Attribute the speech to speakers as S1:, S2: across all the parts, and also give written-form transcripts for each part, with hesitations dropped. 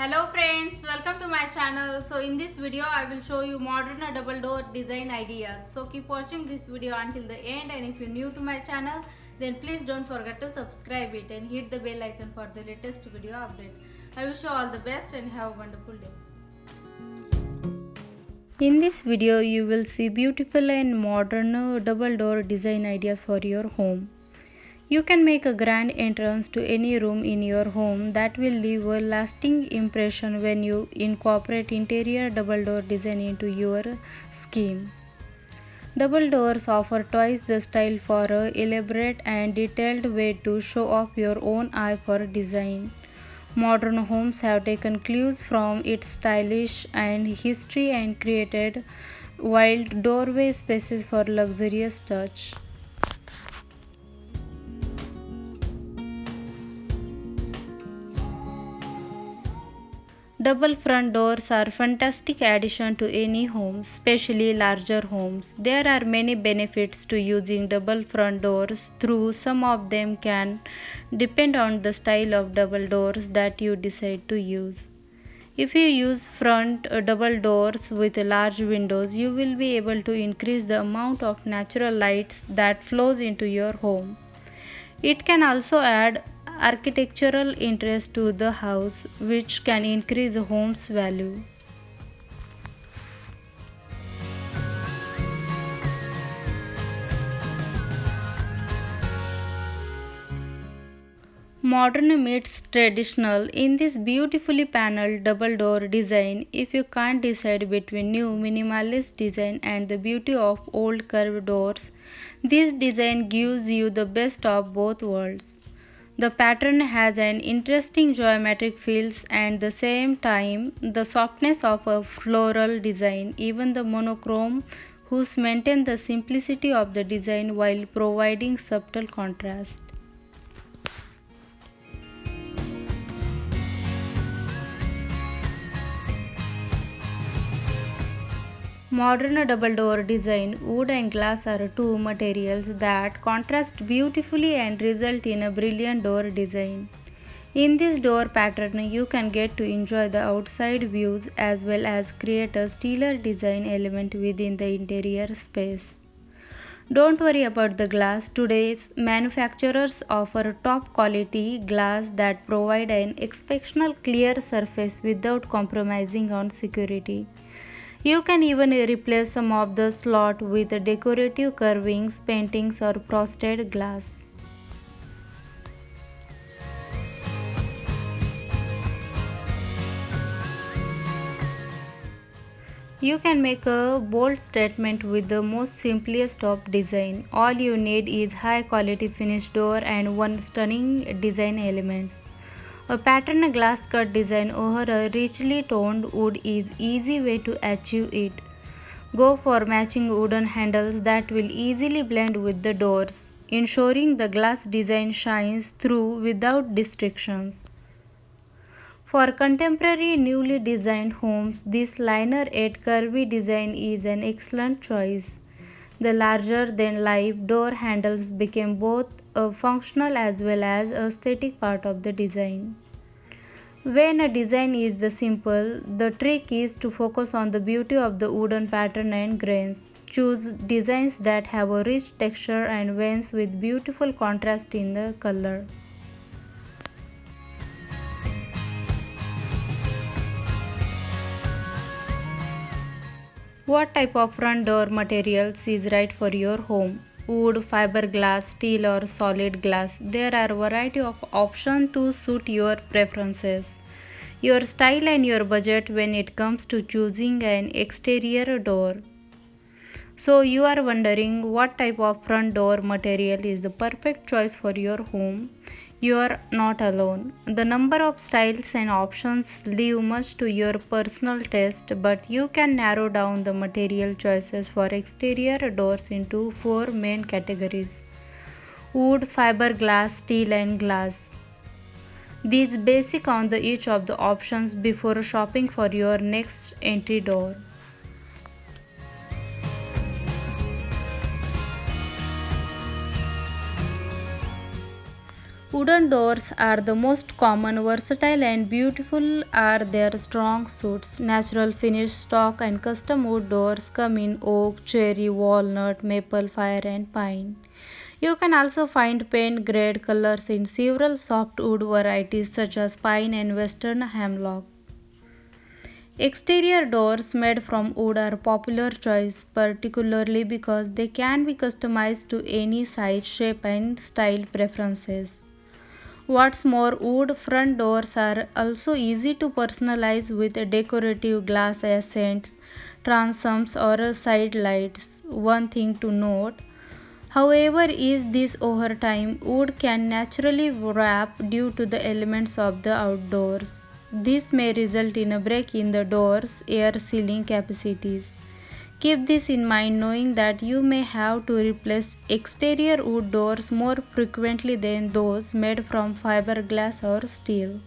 S1: Hello friends, welcome to my channel. So in this video I will show you modern double door design ideas. So keep watching this video until the end, and if you're new to my channel then please don't forget to subscribe it and hit the bell icon for the latest video update. I wish you all the best and have a wonderful day.
S2: In this video you will see beautiful and modern double door design ideas for your home. You can make a grand entrance to any room in your home that will leave a lasting impression when you incorporate interior double door design into your scheme. Double doors offer twice the style for a elaborate and detailed way to show off your own eye for design. Modern homes have taken clues from its stylish and history and created wild doorway spaces for luxurious touch. Double front doors are fantastic addition to any home, especially larger homes. There are many benefits to using double front doors, though some of them can depend on the style of double doors that you decide to use. If you use front double doors with large windows, you will be able to increase the amount of natural lights that flows into your home. It can also add architectural interest to the house, which can increase a home's value. Modern meets traditional in this beautifully paneled double door design. If you can't decide between new minimalist design and the beauty of old curved doors, this design gives you the best of both worlds. The pattern has an interesting geometric feels and the same time the softness of a floral design. Even the monochrome hues maintain the simplicity of the design while providing subtle contrast. Modern double door design, wood and glass are two materials that contrast beautifully and result in a brilliant door design. In this door pattern, you can get to enjoy the outside views as well as create a stellar design element within the interior space. Don't worry about the glass. Today's manufacturers offer top quality glass that provide an exceptional clear surface without compromising on security. You can even replace some of the slot with decorative carvings, paintings or frosted glass. You can make a bold statement with the most simplest of design. All you need is high quality finished door and one stunning design elements. A pattern glass cut design over a richly toned wood is easy way to achieve it. Go for matching wooden handles that will easily blend with the doors, ensuring the glass design shines through without distractions. For contemporary newly designed homes, this liner yet curvy design is an excellent choice. The larger than life door handles became both a functional as well as aesthetic part of the design. When a design is the simple, the trick is to focus on the beauty of the wooden pattern and grains. Choose designs that have a rich texture and veins with beautiful contrast in the color. What type of front door materials is right for your home? Wood, fiberglass, steel or solid glass? There are a variety of options to suit your preferences, your style and your budget when it comes to choosing an exterior door. So you are wondering what type of front door material is the perfect choice for your home? You are not alone. The number of styles and options leave much to your personal taste, but you can narrow down the material choices for exterior doors into four main categories: wood, fiberglass, steel, and glass. These basic on the each of the options before shopping for your next entry door. Wooden doors are the most common, versatile and beautiful are their strong suits. Natural finish, stock and custom wood doors come in oak, cherry, walnut, maple, fire and pine. You can also find paint grade colors in several softwood varieties such as pine and western hemlock. Exterior doors made from wood are popular choice, particularly because they can be customized to any size, shape and style preferences. What's more, wood front doors are also easy to personalize with decorative glass accents, transoms, or side lights. One thing to note, however, is this over time wood can naturally wrap due to the elements of the outdoors. This may result in a break in the door's air sealing capacities. Keep this in mind knowing that you may have to replace exterior wood doors more frequently than those made from fiberglass or steel.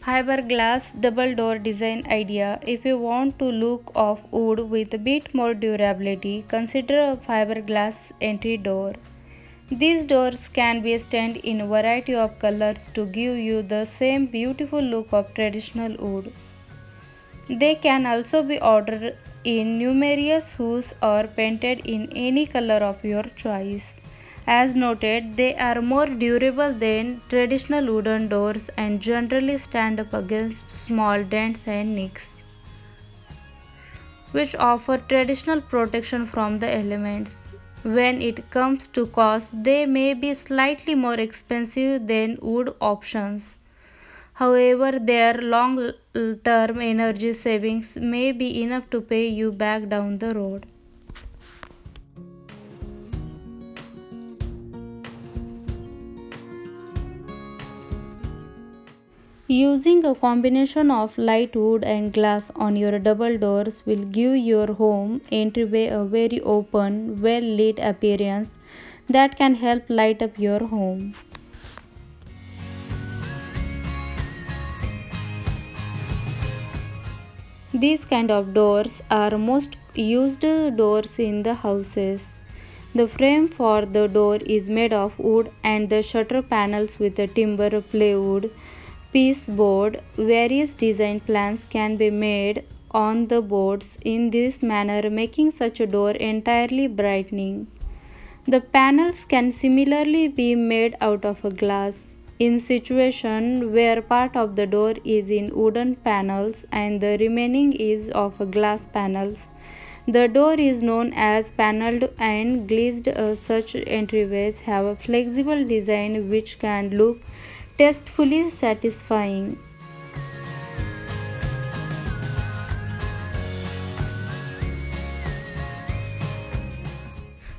S2: Fiberglass double door design idea. If you want to look of wood with a bit more durability, consider a fiberglass entry door. These doors can be stained in a variety of colors to give you the same beautiful look of traditional wood. They can also be ordered in numerous hues or painted in any color of your choice. As noted, they are more durable than traditional wooden doors and generally stand up against small dents and nicks, which offer traditional protection from the elements. When it comes to cost, they may be slightly more expensive than wood options. However, their long term energy savings may be enough to pay you back down the road. Using a combination of light wood and glass on your double doors will give your home entryway a very open, well lit appearance that can help light up your home. These kind of doors are most used doors in the houses. The frame for the door is made of wood and the shutter panels with a timber plywood piece board. Various design plans can be made on the boards in this manner, making such a door entirely brightening. The panels can similarly be made out of a glass. In situation where part of the door is in wooden panels and the remaining is of glass panels, the door is known as paneled and glazed. Such entryways have a flexible design which can look tastefully satisfying.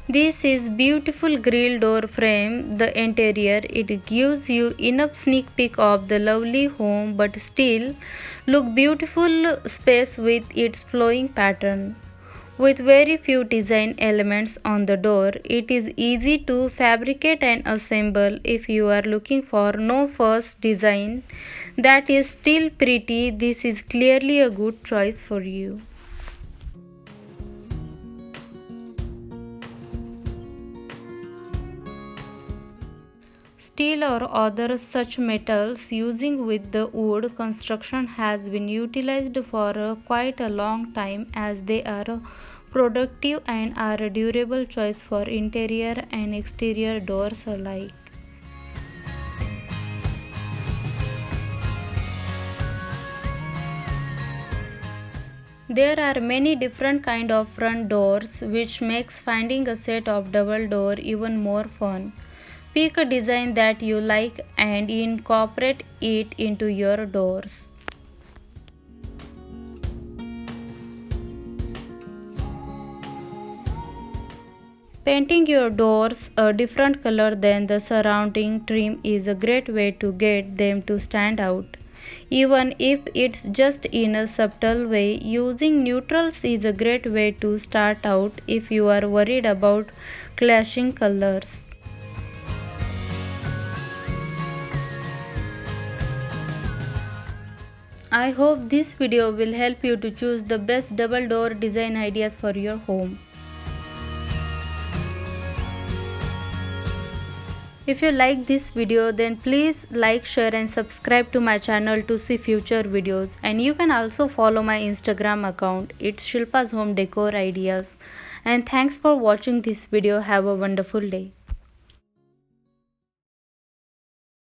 S2: This is beautiful grill door frame. The interior it gives you enough sneak peek of the lovely home but still look beautiful space with its flowing pattern. With very few design elements on the door, it is easy to fabricate and assemble. If you are looking for no fuss design that is still pretty, this is clearly a good choice for you. Steel or other such metals using with the wood construction has been utilized for quite a long time as they are productive and are a durable choice for interior and exterior doors alike. There are many different kind of front doors which makes finding a set of double door even more fun. Pick a design that you like and incorporate it into your doors. Painting your doors a different color than the surrounding trim is a great way to get them to stand out. Even if it's just in a subtle way, using neutrals is a great way to start out if you are worried about clashing colors. I hope this video will help you to choose the best double door design ideas for your home. If you like this video, then please like, share and subscribe to my channel to see future videos. And you can also follow my Instagram account. It's Shilpa's Home Decor Ideas. And thanks for watching this video. Have a wonderful day.